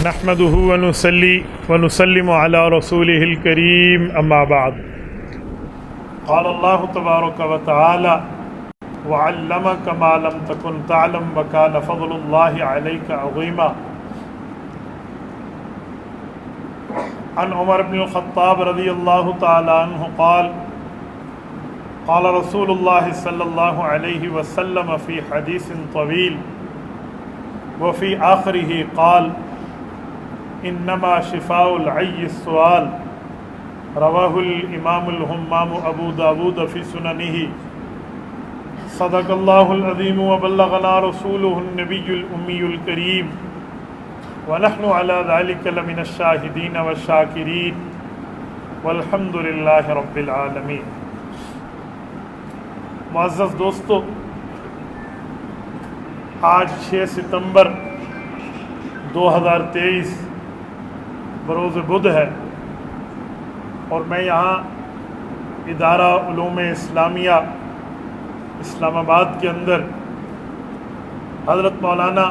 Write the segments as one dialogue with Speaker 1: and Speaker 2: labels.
Speaker 1: نحمده ونصلي ونسلم على رسوله الكريم اما بعد قال الله تبارك وتعالى وعلمك ما لم تكن تعلم وكان فضل الله عليك عظيما عن عمر بن الخطاب رضي الله تعالى عنه قال قال رسول الله صلى الله عليه وسلم في حديث طويل وفي آخره قال انما شفاء العي السؤال رواه الامام الهمام ابو داود في سننه صدق الله العظيم وبلغنا رسوله النبي الامي الكريم ونحن على ذلك لمن الشاهدين والشاكرين والحمد لله رب العالمين۔ معزز دوستو، آج 6 ستمبر 2023 بروز بدھ ہے، اور میں یہاں ادارہ علوم اسلامیہ اسلام آباد کے اندر حضرت مولانا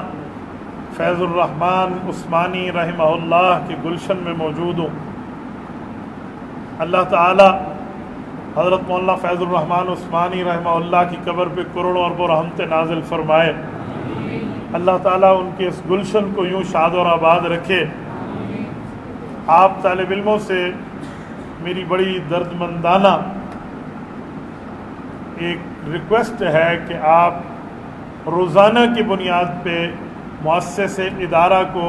Speaker 1: فیض الرحمن عثمانی رحمہ اللہ کے گلشن میں موجود ہوں۔ اللہ تعالی حضرت مولانا فیض الرحمن عثمانی رحمہ اللہ کی قبر پہ کروڑوں اربوں رحمتیں نازل فرمائے۔ اللہ تعالیٰ ان کے اس گلشن کو یوں شاد اور آباد رکھے۔ آپ طالب علموں سے میری بڑی درد مندانہ ایک ریکویسٹ ہے کہ آپ روزانہ کی بنیاد پہ مؤسسہ ادارہ کو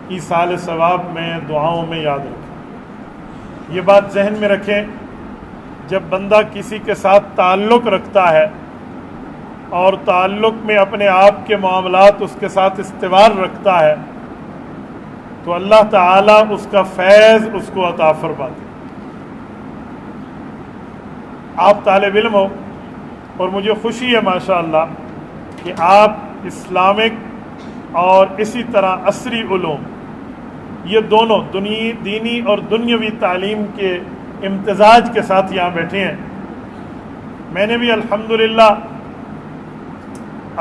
Speaker 1: ایصال ثواب میں دعاؤں میں یاد رکھیں۔ یہ بات ذہن میں رکھیں، جب بندہ کسی کے ساتھ تعلق رکھتا ہے اور تعلق میں اپنے آپ کے معاملات اس کے ساتھ استوار رکھتا ہے تو اللہ تعالیٰ اس کا فیض اس کو عطا فرماتے۔ آپ طالب علم ہو اور مجھے خوشی ہے ماشاءاللہ کہ آپ اسلامک اور اسی طرح عصری علوم، یہ دونوں دینی اور دنیاوی تعلیم کے امتزاج کے ساتھ یہاں بیٹھے ہیں۔ میں نے بھی الحمدللہ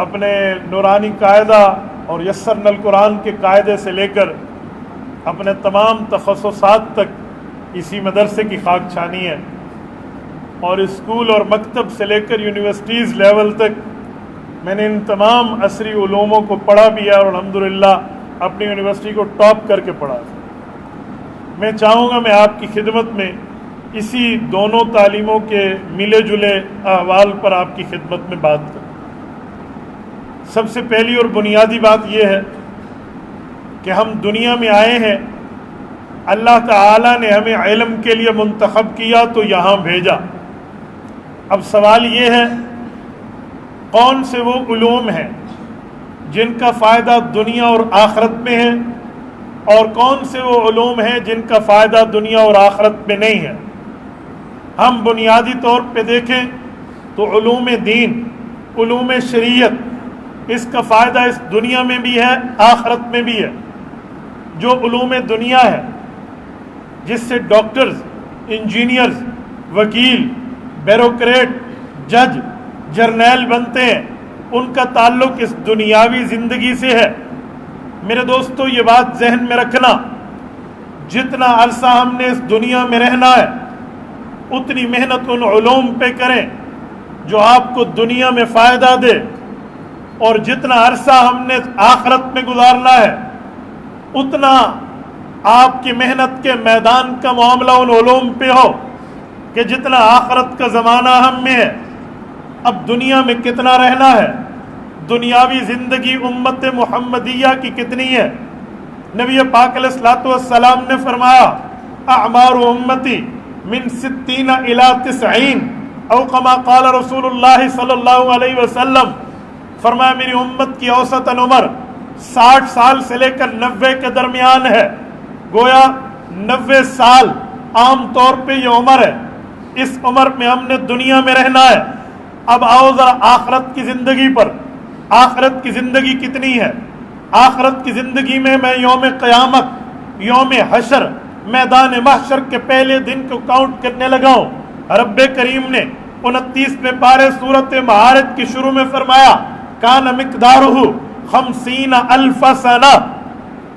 Speaker 1: اپنے نورانی قاعدہ اور یسرنا القرآن کے قاعدے سے لے کر اپنے تمام تخصصات تک اسی مدرسے کی خاک چھانی ہے، اور اسکول اور مکتب سے لے کر یونیورسٹیز لیول تک میں نے ان تمام عصری علوموں کو پڑھا بھی ہے، اور الحمدللہ اپنی یونیورسٹی کو ٹاپ کر کے پڑھا ہے۔ میں چاہوں گا میں آپ کی خدمت میں اسی دونوں تعلیموں کے ملے جلے احوال پر آپ کی خدمت میں بات کروں۔ سب سے پہلی اور بنیادی بات یہ ہے کہ ہم دنیا میں آئے ہیں، اللہ تعالیٰ نے ہمیں علم کے لیے منتخب کیا تو یہاں بھیجا۔ اب سوال یہ ہے، کون سے وہ علوم ہیں جن کا فائدہ دنیا اور آخرت میں ہے، اور کون سے وہ علوم ہیں جن کا فائدہ دنیا اور آخرت میں نہیں ہے؟ ہم بنیادی طور پہ دیکھیں تو علوم دین، علوم شریعت، اس کا فائدہ اس دنیا میں بھی ہے، آخرت میں بھی ہے۔ جو علوم دنیا ہے، جس سے ڈاکٹرز، انجینئرز، وکیل، بیوروکریٹ، جج، جرنیل بنتے ہیں، ان کا تعلق اس دنیاوی زندگی سے ہے۔ میرے دوستو، یہ بات ذہن میں رکھنا، جتنا عرصہ ہم نے اس دنیا میں رہنا ہے اتنی محنت ان علوم پہ کریں جو آپ کو دنیا میں فائدہ دے، اور جتنا عرصہ ہم نے آخرت میں گزارنا ہے اتنا آپ کی محنت کے میدان کا معاملہ ان علوم پہ ہو کہ جتنا آخرت کا زمانہ ہم میں ہے۔ اب دنیا میں کتنا رہنا ہے، دنیاوی زندگی امت محمدیہ کی کتنی ہے؟ نبی پاک علیہ الصلوۃ والسلام نے فرمایا اعمار امتی من 60 الی 90، او کما قال رسول اللہ صلی اللہ علیہ وسلم، فرمایا میری امت کی اوسطاً عمر 60 سال سے لے کر 90 کے درمیان ہے۔ گویا 90 سال عام طور پہ یہ عمر ہے، اس عمر میں ہم نے دنیا میں رہنا ہے۔ اب آؤ ذرا آخرت کی زندگی پر۔ آخرت کی زندگی کتنی ہے؟ آخرت کی زندگی میں یوم قیامت، یوم حشر، میدان محشر کے پہلے دن کو کاؤنٹ کرنے لگا ہوں۔ رب کریم نے 29ویں پارے سورۃ معارج کی شروع میں فرمایا کان مقدارہ 50,000 سنہ،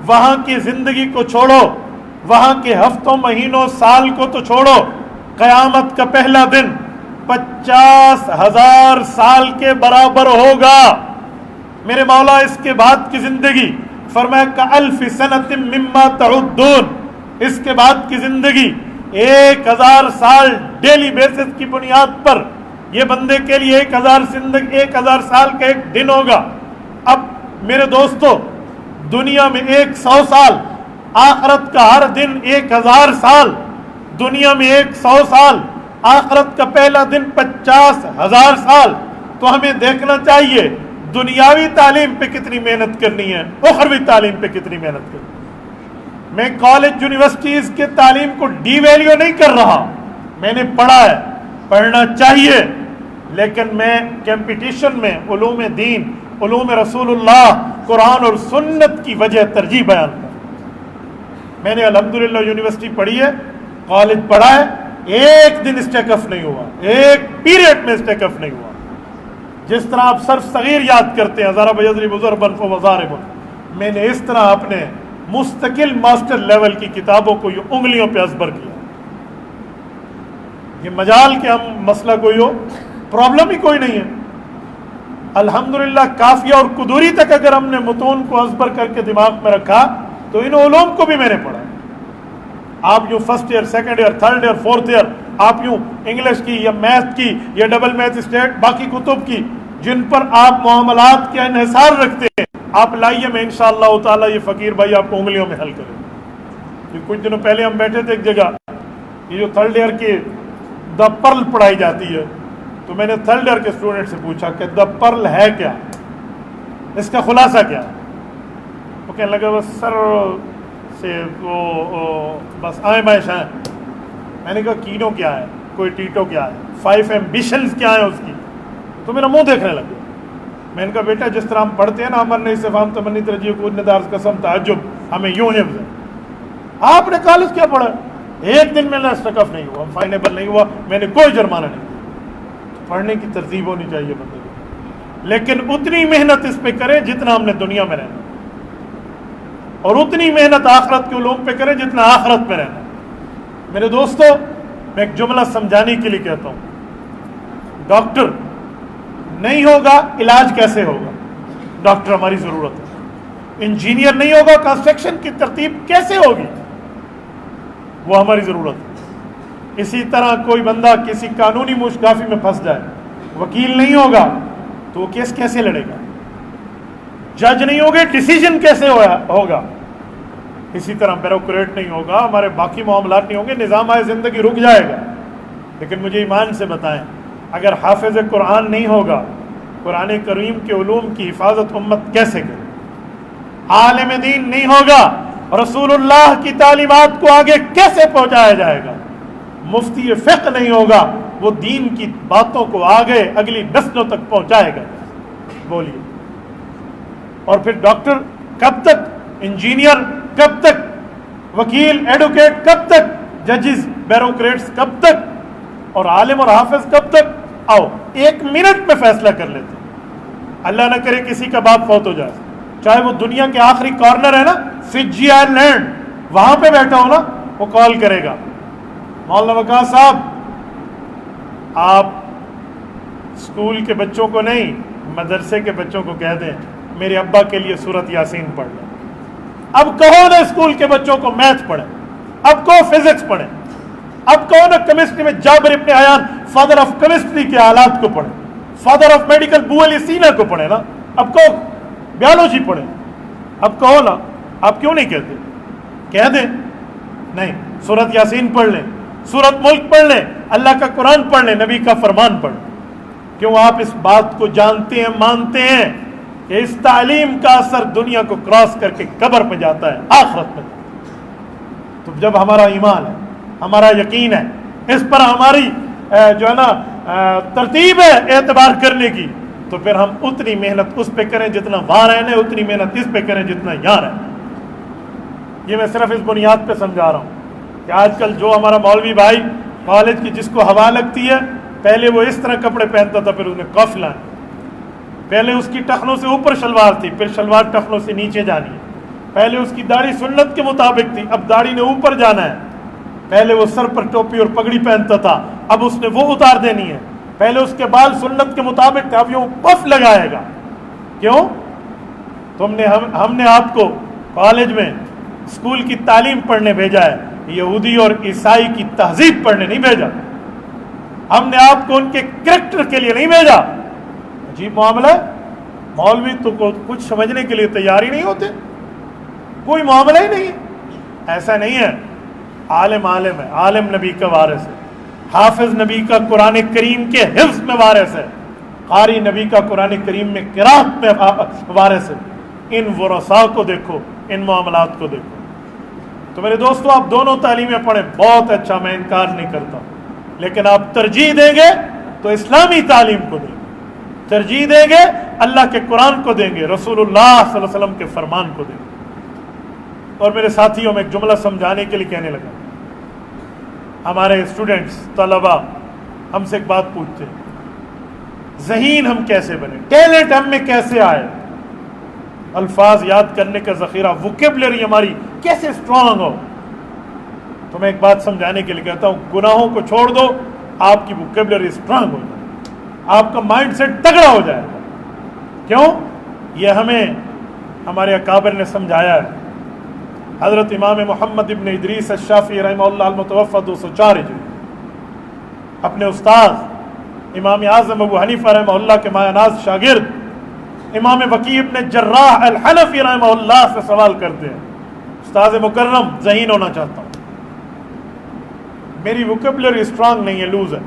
Speaker 1: وہاں کی زندگی کو چھوڑو، وہاں کے ہفتوں مہینوں سال کو تو چھوڑو، قیامت کا پہلا دن 50,000 سال کے برابر ہوگا۔ میرے مولا اس کے بعد کی زندگی فرمایا کألف سنۃ مما تعدون، اس کے بعد کی زندگی 1000 سال ڈیلی بیسس کی بنیاد پر یہ بندے کے لیے 1000 سال کا ایک دن ہوگا۔ اب میرے دوستو، دنیا میں 100 سال، آخرت کا ہر دن 1000 سال، دنیا میں 100 سال، آخرت کا پہلا دن 50,000 سال۔ تو ہمیں دیکھنا چاہیے دنیاوی تعلیم پہ کتنی محنت کرنی ہے، اخروی تعلیم پہ کتنی محنت کرنی ہے۔ میں کالج یونیورسٹیز کے تعلیم کو ڈی ویلیو نہیں کر رہا، میں نے پڑھا ہے، پڑھنا چاہیے، لیکن میں کمپٹیشن میں علوم دین، علوم رسول اللہ، قرآن اور سنت کی وجہ ترجیح بیان کر۔ میں نے الحمدللہ یونیورسٹی پڑھی ہے، کالج پڑھا ہے، ایک دن اسٹیک نہیں ہوا، ایک پیریڈ میں اسٹیک نہیں ہوا۔ جس طرح آپ صرف صغیر یاد کرتے ہیں، ضرب یضرب ضربا فضارب، میں نے اس طرح اپنے مستقل ماسٹر لیول کی کتابوں کو یہ انگلیوں پہ ازبر کیا۔ یہ مجال کہ ہم مسئلہ کوئی ہو، پرابلم ہی کوئی نہیں ہے۔ الحمدللہ کافیہ اور قدوری تک اگر ہم نے متون کو ازبر کر کے دماغ میں رکھا تو ان علوم کو بھی میں نے پڑھا۔ آپ یوں first year, second year, third year, fourth year, آپ یوں انگلش کی یا میتھ کی یا ڈبل میتھ اسٹیٹ، باقی کتب کی جن پر آپ معاملات کے انحصار رکھتے ہیں، آپ لائیے، میں انشاءاللہ تعالی یہ فقیر بھائی آپ کو انگلیوں میں حل کریں۔ یہ کچھ دنوں پہلے ہم بیٹھے تھے ایک جگہ، یہ جو تھرڈ ایئر کی دا پرل پڑھائی جاتی ہے، تو میں نے تھرڈ ایئر کے اسٹوڈنٹ سے پوچھا کہ دا پرل ہے کیا، اس کا خلاصہ کیا؟ وہ کہنے لگا بس سر سے وہ بس آئیں بائیں شائیں۔ میں نے کہا کینو کیا ہے، کوئی ٹیٹو کیا ہے، 5 ایمبیشنز کیا ہیں اس کی؟ تو میرا منہ دیکھنے لگا۔ میں نے کہا بیٹا جس طرح ہم پڑھتے ہیں نا، امر نہیں استفہام تمنی ترجیح قوت ندارت قسم تعجب، ہمیں یوں حفظ ہے۔ آپ نے کالج کیا پڑھا؟ ایک دن میں نے اسٹکف نہیں ہوا، فائنیبل نہیں ہوا، میں نے کوئی جرمانہ نہیں دیا۔ پڑھنے کی ترتیب ہونی چاہیے بندے کو، لیکن اتنی محنت اس پہ کرے جتنا ہم نے دنیا میں رہنا، اور اتنی محنت آخرت کے علوم پہ کرے جتنا آخرت میں رہنا۔ میرے دوستو، میں ایک جملہ سمجھانے کے لیے کہتا ہوں، ڈاکٹر نہیں ہوگا علاج کیسے ہوگا؟ ڈاکٹر ہماری ضرورت ہے۔ انجینئر نہیں ہوگا کنسٹرکشن کی ترتیب کیسے ہوگی؟ وہ ہماری ضرورت ہے۔ اسی طرح کوئی بندہ کسی قانونی مشکافی میں پھنس جائے، وکیل نہیں ہوگا تو وہ کیس کیسے لڑے گا؟ جج نہیں ہوگے، ڈیسیجن کیسے ہوگا؟ اسی طرح بیوروکریٹ نہیں ہوگا، ہمارے باقی معاملات نہیں ہوں گے، نظام زندگی رک جائے گا۔ لیکن مجھے ایمان سے بتائیں، اگر حافظ قرآن نہیں ہوگا، قرآن کریم کے علوم کی حفاظت امت کیسے کرے؟ عالم دین نہیں ہوگا، رسول اللہ کی تعلیمات کو آگے کیسے پہنچایا جائے گا؟ مفتی فقہ نہیں ہوگا، وہ دین کی باتوں کو آگے اگلی نسلوں تک پہنچائے گا۔ بولیے، اور پھر ڈاکٹر کب تک، انجینئر کب تک، وکیل ایڈوکیٹ کب تک، ججز بیوروکریٹس کب تک، اور عالم اور حافظ کب تک؟ آؤ ایک منٹ میں فیصلہ کر لیتے ہیں۔ اللہ نہ کرے کسی کا باپ فوت ہو جائے، چاہے وہ دنیا کے آخری کارنر ہے نا، فجی آئل لینڈ، وہاں پہ بیٹھا ہو نا، وہ کال کرے گا، مولانا وقاص صاحب آپ اسکول کے بچوں کو نہیں، مدرسے کے بچوں کو کہہ دیں میرے ابا کے لیے سورۃ یاسین پڑھ لیں۔ اب کہو نا اسکول کے بچوں کو میتھ پڑھیں، اب کہو فزکس پڑھیں، اب کہو نا کیمسٹری میں جابر ابن حیان فادر آف کیمسٹری کے حالات کو پڑھیں، فادر آف میڈیکل بو علی سینا کو پڑھیں نا، اب کہو بیالوجی پڑھیں، اب کہو نا، آپ کیوں نہیں کہتے؟ کہہ دیں نہیں، سورۃ یاسین پڑھ لیں، سورۃ ملک پڑھ لیں، اللہ کا قرآن پڑھ لیں، نبی کا فرمان پڑھ لیں۔ کیوں آپ اس بات کو جانتے ہیں، مانتے ہیں کہ اس تعلیم کا اثر دنیا کو کراس کر کے قبر پہ جاتا ہے، آخرت میں۔ تو جب ہمارا ایمان ہے، ہمارا یقین ہے، اس پر ہماری جو ہے نا ترتیب ہے اعتبار کرنے کی، تو پھر ہم اتنی محنت اس پہ کریں جتنا وہاں رہنے، اتنی محنت اس پہ کریں جتنا یہاں رہنے۔ یہ میں صرف اس بنیاد پہ سمجھا رہا ہوں کہ آج کل جو ہمارا مولوی بھائی کالج کی جس کو ہوا لگتی ہے، پہلے وہ اس طرح کپڑے پہنتا تھا، پھر اس نے کف لانا، پہلے اس کی ٹخنوں سے اوپر شلوار تھی، پھر شلوار ٹخنوں سے نیچے جانی ہے، پہلے اس کی داڑھی سنت کے مطابق تھی، اب داڑھی نے اوپر جانا ہے. پہلے وہ سر پر ٹوپی اور پگڑی پہنتا تھا، اب اس نے وہ اتار دینی ہے. پہلے اس کے بال سنت کے مطابق تھے، اب یوں پف لگائے گا. کیوں؟ ہم نے آپ کو کالج میں اسکول کی تعلیم پڑھنے بھیجا ہے، یہودی اور عیسائی کی تہذیب پڑھنے نہیں بھیجا. ہم نے آپ کو ان کے کریکٹر کے لیے نہیں بھیجا. عجیب معاملہ ہے. مولوی تو کچھ سمجھنے کے لیے تیار ہی نہیں ہوتے، کوئی معاملہ ہی نہیں. ایسا نہیں ہے. عالم عالم ہے، عالم نبی کا وارث ہے، حافظ نبی کا قرآن کریم کے حفظ میں وارث ہے، قاری نبی کا قرآن کریم میں قرات میں وارث ہے. ان ورثاء کو دیکھو، ان معاملات کو دیکھو. تو میرے دوستو، آپ دونوں تعلیمیں پڑھیں، بہت اچھا، میں انکار نہیں کرتا ہوں. لیکن آپ ترجیح دیں گے تو اسلامی تعلیم کو دیں گے، ترجیح دیں گے اللہ کے قرآن کو دیں گے، رسول اللہ صلی اللہ علیہ وسلم کے فرمان کو دیں گے. اور میرے ساتھیوں میں ایک جملہ سمجھانے کے لیے کہنے لگا. ہمارے اسٹوڈنٹس، طلباء ہم سے ایک بات پوچھتے ہیں، ذہین ہم کیسے بنے، ٹیلنٹ ہم میں کیسے آئے، الفاظ یاد کرنے کا ذخیرہ، ووکیبلری ہماری کیسے اسٹرانگ ہو. تو میں ایک بات سمجھانے کے لیے کہتا ہوں، گناہوں کو چھوڑ دو، آپ کی ووکیبلری اسٹرانگ ہو جائے، آپ کا مائنڈ سیٹ تگڑا ہو جائے گا. کیوں؟ یہ ہمیں ہمارے اکابر نے سمجھایا ہے. حضرت امام محمد ابن ادریس الشافعی رحمہ اللہ المتوفی 204 ہجری، اپنے استاد امام اعظم ابو حنیفہ رحمہ اللہ کے مایہ ناز شاگرد امام وکیع ابن جراح الحنفی رحمہ اللہ سے سوال کرتے ہیں، استاد مکرم ذہین ہونا چاہتا ہوں، میری ووکیبلری اسٹرانگ نہیں ہے، لوز ہے،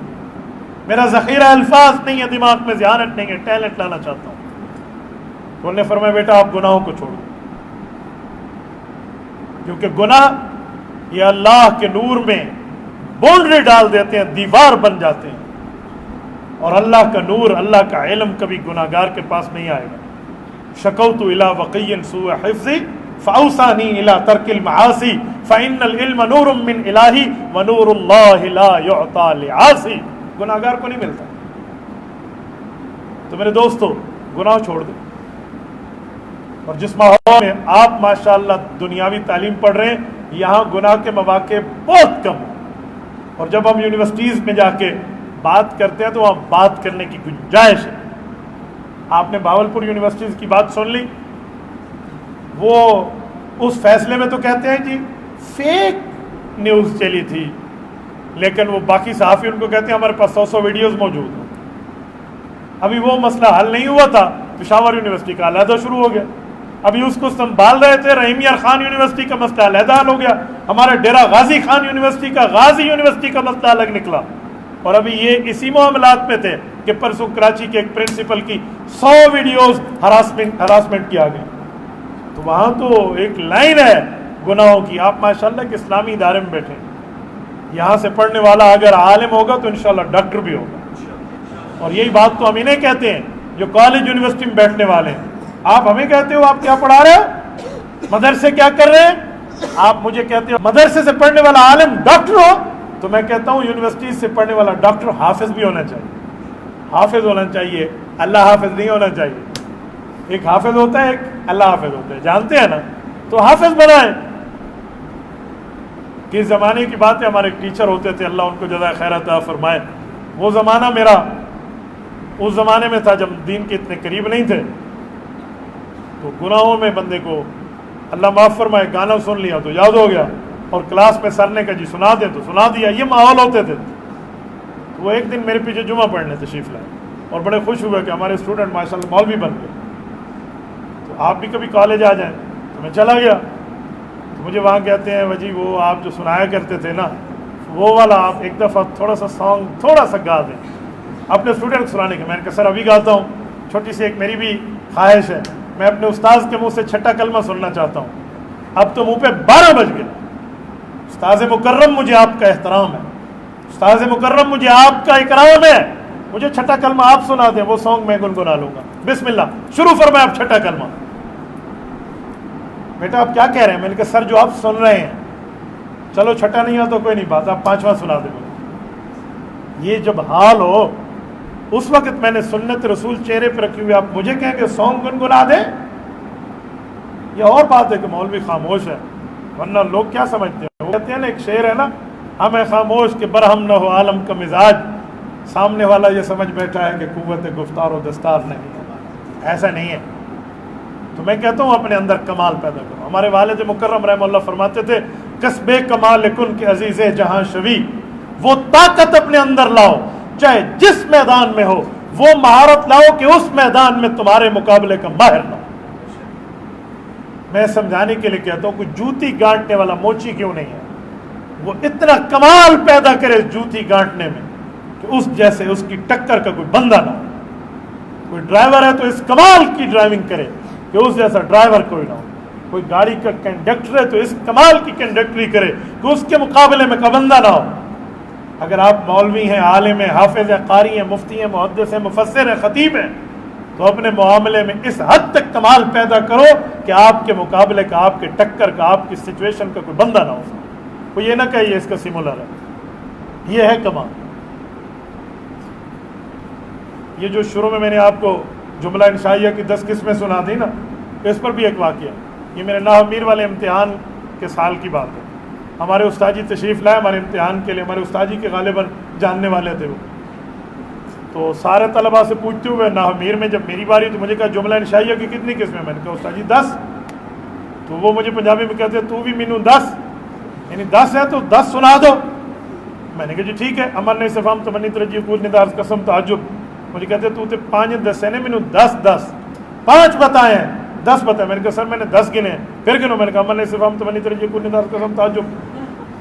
Speaker 1: میرا ذخیرہ الفاظ نہیں ہے، دماغ میں ذہانت نہیں ہے، ٹیلنٹ لانا چاہتا ہوں. تو انہوں نے فرمایا بیٹا آپ گناہوں کو چھوڑو، کیونکہ گناہ یہ اللہ کے نور میں باؤنڈری ڈال دیتے ہیں، دیوار بن جاتے ہیں، اور اللہ کا نور، اللہ کا علم کبھی گناہگار کے پاس نہیں آئے گا. شکوت الی وقی سوء حفظی فاوصانی الی ترک المعاصی فان العلم نور من الہی ونور اللہ لا یعطی لعاصی. گناہگار کو نہیں ملتا. تو میرے دوستو، گناہ چھوڑ دیں. اور جس ماحول میں آپ ماشاءاللہ دنیاوی تعلیم پڑھ رہے ہیں، یہاں گناہ کے مواقع بہت کم ہیں. اور جب ہم یونیورسٹیز میں جا کے بات کرتے ہیں تو وہاں بات کرنے کی گنجائش ہے. آپ نے بھاولپور یونیورسٹیز کی بات سن لی، وہ اس فیصلے میں تو کہتے ہیں جی فیک نیوز چلی تھی، لیکن وہ باقی صحافی ان کو کہتے ہیں ہمارے پاس 100 ویڈیوز موجود ہیں. ابھی وہ مسئلہ حل نہیں ہوا تھا، پشاور یونیورسٹی کا علیحدہ شروع ہو گیا. ابھی اس کو سنبھال رہے تھے، رحیم یار خان یونیورسٹی کا مسئلہ علیحدہ حل ہو گیا. ہمارے ڈیرہ غازی خان یونیورسٹی کا، غازی یونیورسٹی کا مسئلہ الگ نکلا. اور ابھی یہ اسی معاملات میں تھے کہ پرسوں کراچی کے ایک پرنسپل کی 100 ویڈیوز ہراسمنٹ کی آ گئی. تو وہاں تو ایک لائن ہے گناہوں کی. آپ ماشاءاللہ کہ اسلامی ادارے میں بیٹھے، یہاں سے پڑھنے والا اگر عالم ہوگا تو انشاءاللہ ڈاکٹر بھی ہوگا. اور یہی بات تو ہم انہیں کہتے ہیں جو کالج یونیورسٹی میں بیٹھنے والے ہیں. آپ ہمیں کہتے ہو آپ کیا پڑھا رہے ہو، مدرسے کیا کر رہے ہیں. آپ مجھے کہتے ہو مدرسے سے پڑھنے والا عالم ڈاکٹر ہو، تو میں کہتا ہوں یونیورسٹی سے پڑھنے والا ڈاکٹر حافظ بھی ہونا چاہیے. حافظ ہونا چاہیے، اللہ حافظ نہیں ہونا چاہیے. ایک حافظ ہوتا ہے، ایک اللہ حافظ ہوتا ہے، جانتے ہیں نا. تو حافظ بنائیں. کس زمانے کی بات ہے، ہمارے ایک ٹیچر ہوتے تھے، اللہ ان کو جزائے خیر عطا فرمائے. وہ زمانہ میرا اس زمانے میں تھا جب دین کے اتنے قریب نہیں تھے. تو گناہوں میں بندے کو اللہ معاف فرمائے، گانا سن لیا تو یاد ہو گیا، اور کلاس میں سر نے کہا جی سنا دیں تو سنا دیا. یہ ماحول ہوتے تھے. تو وہ ایک دن میرے پیچھے جمعہ پڑھنے تشریف لائے اور بڑے خوش ہوئے کہ ہمارے اسٹوڈنٹ ماشاءاللہ مولوی بن گئے. تو آپ بھی کبھی کالج آ جائیں. تو میں چلا گیا. تو مجھے وہاں کہتے ہیں وجی وہ آپ جو سنایا کرتے تھے نا، وہ والا آپ ایک دفعہ تھوڑا سا سانگ تھوڑا سا گا دیں اپنے اسٹوڈنٹ سنانے کے. میں نے کہا سر ابھی گاتا ہوں. چھوٹی سی ایک میری بھی خواہش ہے، میں اپنے استاذ کے منہ سے چھٹا کلمہ سننا چاہتا ہوں. اب تو منہ پہ 12 بج گئے. استاذ مکرم مجھے آپ کا احترام ہے، استاذ مکرم مجھے آپ کا اکرام ہے، مجھے چھٹا کلمہ آپ سنا دیں، وہ سانگ میں گنگنا لوں گا. بسم اللہ، شروع فرمائیں آپ چھٹا کلمہ. بیٹا آپ کیا کہہ رہے ہیں؟ میں نے کہا سر جو آپ سن رہے ہیں، چلو چھٹا نہیں ہوا تو کوئی نہیں بات، آپ 5واں سنا دیں. یہ جب حال ہو اس وقت میں نے سنت رسول چہرے پہ رکھی ہوئی، آپ مجھے کہیں کہ سانگ گنگنا دیں. یہ اور بات ہے کہ مولوی خاموش ہے، ورنہ لوگ کیا سمجھتے ہیں، وہ کہتے ہیں نا ایک شعر ہے نا، ہمیں خاموش کہ برہم نہ ہو عالم کا مزاج، سامنے والا یہ سمجھ بیٹھا ہے کہ قوت گفتار و دستار نہیں ہے، ایسا نہیں ہے۔ تو میں کہتا ہوں اپنے اندر کمال پیدا کرو۔ ہمارے والد مکرم رحمہ اللہ فرماتے تھے کسب کمال کن کے عزیز جہاں شوی، وہ طاقت اپنے اندر لاؤ چاہے جس میدان میں ہو، وہ مہارت لاؤ کہ اس میدان میں تمہارے مقابلے کا ماہر نہ ہو۔ میں سمجھانے کے لیے کہتا ہوں کوئی جوتی گانٹنے والا موچی کیوں نہیں ہے، وہ اتنا کمال پیدا کرے جوتی گانٹنے میں کہ اس جیسے اس کی ٹکر کا کوئی بندہ نہ ہو۔ کوئی ڈرائیور ہے تو اس کمال کی ڈرائیونگ کرے کہ اس جیسا ڈرائیور کوئی نہ ہو۔ کوئی گاڑی کا کنڈکٹر ہے تو اس کمال کی کنڈکٹری کرے کہ اس کے مقابلے میں کا بندہ نہ ہو۔ اگر آپ مولوی ہیں، عالم ہیں، حافظ ہیں، قاری ہیں، مفتی ہیں، محدث ہیں، مفسر ہیں، خطیب ہیں، تو اپنے معاملے میں اس حد تک کمال پیدا کرو کہ آپ کے مقابلے کا، آپ کے ٹکر کا، آپ کی سچویشن کا کوئی بندہ نہ ہو۔ وہ یہ نہ کہیے اس کا سیمولر ہے، یہ ہے کمال۔ یہ جو شروع میں نے آپ کو جملہ انشائیہ کی 10 قسمیں سنا دی نا، اس پر بھی ایک واقعہ، یہ میرے ناہو میر والے امتحان کے سال کی بات ہے۔ ہمارے استاد جی تشریف لائے ہمارے امتحان کے لیے، ہمارے استاد جی کے غالباً جاننے والے تھے وہ، تو سارے طلباء سے پوچھتے ہوئے ناہو میر میں جب میری باری تو مجھے کہا جملہ انشائیہ کی کتنی قسمیں؟ میں نے کہا استاد جی 10۔ تو وہ مجھے پنجابی میں کہتے تو بھی مینوں 10، یعنی 10 ہے تو 10 سنا دو۔ میں نے کہا جی ٹھیک ہے، امر نے استفہام تمنی ترجیح قول ندار قسم تعجب۔ مجھے کہتے تو تے 5 دسے نے، مینوں 10 5 بتائے ہیں، 10 بتائے۔ میں نے کہا سر میں نے 10 گنے ہیں، پھر گنو۔ میں نے کہا امر نے استفہام تمنی ترجیح قول ندار قسم تعجب۔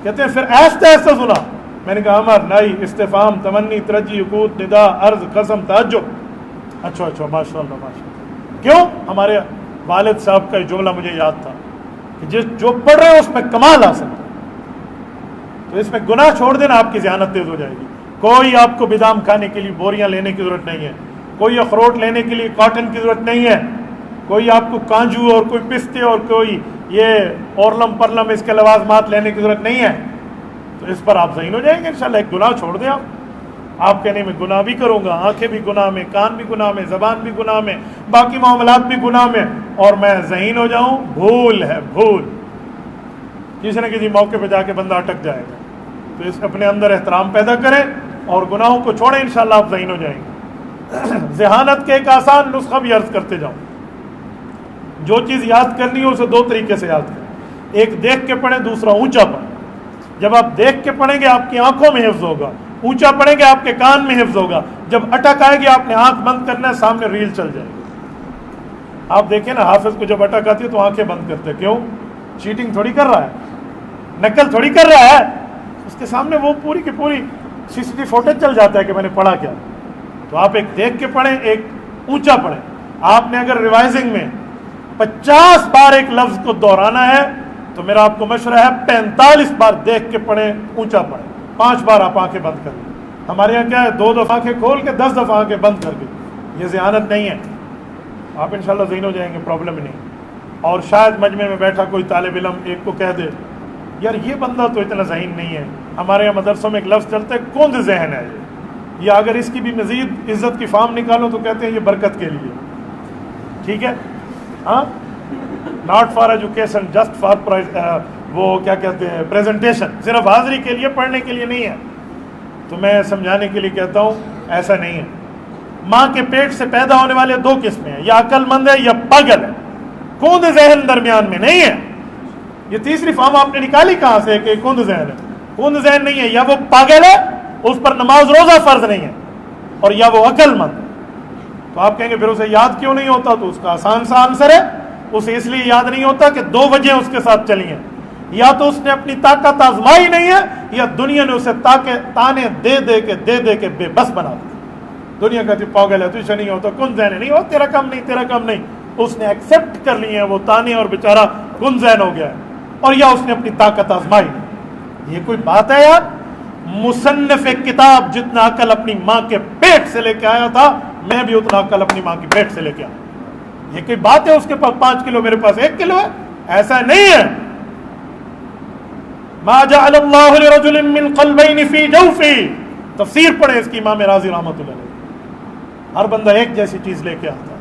Speaker 1: کہتے ہیں پھر ایسا ایسا سنا۔ میں نے کہا امر نہیں استفہام تمنی ترجیح قول ندا عرض قسم تعجب۔ اچھا ماشاء اللہ ماشاء اللہ۔ کیوں؟ ہمارے والد صاحب کا یہ جملہ مجھے یاد تھا کہ جو پڑھ رہے ہیں اس میں کمال آ سکتا ہے، تو اس میں گناہ چھوڑ دینا، آپ کی ذہانت تیز ہو جائے گی۔ کوئی آپ کو بادام کھانے کے لیے بوریاں لینے کی ضرورت نہیں ہے، کوئی اخروٹ لینے کے لیے کاٹن کی ضرورت نہیں ہے، کوئی آپ کو کانجو اور کوئی پستے اور کوئی یہ اورلم پرلم اس کے لوازمات لینے کی ضرورت نہیں ہے۔ تو اس پر آپ ذہین ہو جائیں گے انشاءاللہ۔ ایک گناہ چھوڑ دیں آپ کہنے میں گناہ بھی کروں گا، آنکھیں بھی گناہ میں، کان بھی گناہ میں، زبان بھی گناہ میں، باقی معاملات بھی گناہ میں، اور میں ذہین ہو جاؤں، بھول ہے بھول۔ کسی نہ کسی موقع پہ جا کے بندہ اٹک جائے گا۔ تو اس اپنے اندر احترام پیدا کریں اور گناہوں کو چھوڑیں، انشاءاللہ آپ ذہین ہو جائیں گے۔ ذہانت کے ایک آسان نسخہ بھی عرض کرتے جاؤں، جو چیز یاد کرنی ہو اسے 2 طریقے سے یاد کریں، ایک دیکھ کے پڑھیں، دوسرا اونچا پڑھیں۔ جب آپ دیکھ کے پڑھیں گے آپ کی آنکھوں میں حفظ ہوگا، اونچا پڑھیں گے آپ کے کان میں حفظ ہوگا۔ جب اٹک آئے گی آپ نے آنکھ بند کرنا ہے، سامنے ریل چل جائے گی۔ آپ دیکھیں نا حافظ کو جب اٹک آتی ہے تو آنکھیں بند کرتے، کیوں؟ چیٹنگ تھوڑی کر رہا ہے، نقل تھوڑی کر رہا ہے، اس کے سامنے وہ پوری کی پوری CCTV فوٹیج چل جاتا ہے کہ میں نے پڑھا کیا۔ تو آپ ایک دیکھ کے پڑھیں، ایک اونچا پڑھیں۔ آپ نے اگر ریوائزنگ میں 50 بار ایک لفظ کو دہرانا ہے تو میرا آپ کو مشورہ ہے 45 بار دیکھ کے پڑھیں، اونچا پڑھیں، 5 بار آپ آنکھیں بند کر لیں۔ ہمارے یہاں کیا ہے 2 دفعہ آنکھیں کھول کے 10 دفعہ آنکھیں بند کر کے، یہ ذہانت نہیں ہے۔ آپ انشاءاللہ ذہین ہو جائیں گے، پرابلم نہیں۔ اور شاید مجمع میں بیٹھا کوئی طالب علم ایک کو کہہ دے یار یہ بندہ تو اتنا ذہین نہیں ہے، ہمارے یہاں مدرسوں میں ایک لفظ چلتا ہے کند ذہن ہے یہ، یا اگر اس کی بھی مزید عزت کی فام نکالو تو کہتے ہیں یہ برکت کے لیے، ٹھیک ہے، ہاں، not for education just for وہ کیا کہتے ہیں پریزنٹیشن، صرف حاضری کے لیے، پڑھنے کے لیے نہیں ہے۔ تو میں سمجھانے کے لیے کہتا ہوں ایسا نہیں ہے۔ ماں کے پیٹ سے پیدا ہونے والے 2 قسمیں ہیں، یا عقل مند ہے یا پاگل ہے، کند ذہن درمیان میں نہیں ہے۔ یہ تیسری فارم آپ نے نکالی کہاں سے کہ کند ذہن ہے؟ کند ذہن نہیں ہے، یا وہ پاگل ہے اس پر نماز روزہ فرض نہیں ہے، اور یا وہ عقل مند ہے۔ تو آپ کہیں گے پھر اسے یاد کیوں نہیں ہوتا؟ تو اس کا آسان سا آنسر ہے، اسے اس لیے یاد نہیں ہوتا کہ 2 وجہیں اس کے ساتھ چلی ہیں، یا تو اس نے اپنی طاقت آزمائی نہیں ہے، یا دنیا نے اسے تانے دے دے کے بے بس بنا دیا۔ دنیا کہتی پاگل ہے، تجھے نہیں ہوتا، کن ذہن نہیں ہو، تیرا کم نہیں، تیرا کم نہیں۔ اس نے ایکسیپٹ کر لی ہیں وہ تانے اور بیچارہ کن ذہن ہو گیا ہے، اور یا اس نے اپنی طاقت آزمائی نہیں۔ یہ کوئی بات ہے یار؟ مصنف کتاب جتنا عقل اپنی ماں کے پیٹ سے لے کے آیا تھا، میں بھی اتنا عقل اپنی ماں کی پیٹ سے لے کے آیا۔ یہ کوئی بات ہے اس کے پاس 5 کلو میرے پاس 1 کلو ہے؟ ایسا نہیں ہے۔ ما جعل اللہ لرجل من قلبین فی جوفی، تفسیر پڑھیں اس کی امام رازی رحمۃ اللہ علیہ۔ ہر بندہ ایک جیسی چیز لے کے آتا ہے،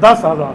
Speaker 1: 10,000,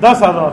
Speaker 1: 10,000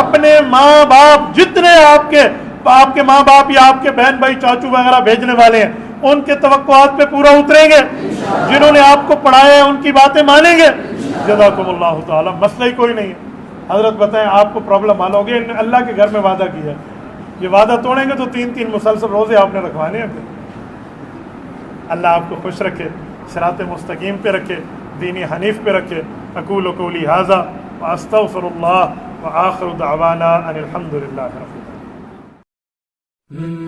Speaker 1: اپنے ماں باپ جتنے آپ کے ماں باپ یا آپ کے بہن بھائی چاچو وغیرہ بھیجنے والے ہیں ان کے توقعات پہ پورا اتریں گے، جنہوں نے آپ کو پڑھایا ہے ان کی باتیں مانیں گے. جزاکم اللہ تعالی. مسئلہ ہی کوئی نہیں ہے. حضرت بتائیں آپ کو پرابلم حل ہوگی. اللہ کے گھر میں وعدہ کیا ہے، یہ وعدہ توڑیں گے تو 3 مسلسل روزے آپ نے رکھوانے ہیں. پھر اللہ آپ کو خوش رکھے، صراط مستقیم پہ رکھے، دین حنیف پہ رکھے. اقول قولی ھذا واستغفر اللہ وآخر دعوانا ان الحمد للہ رب العالمین.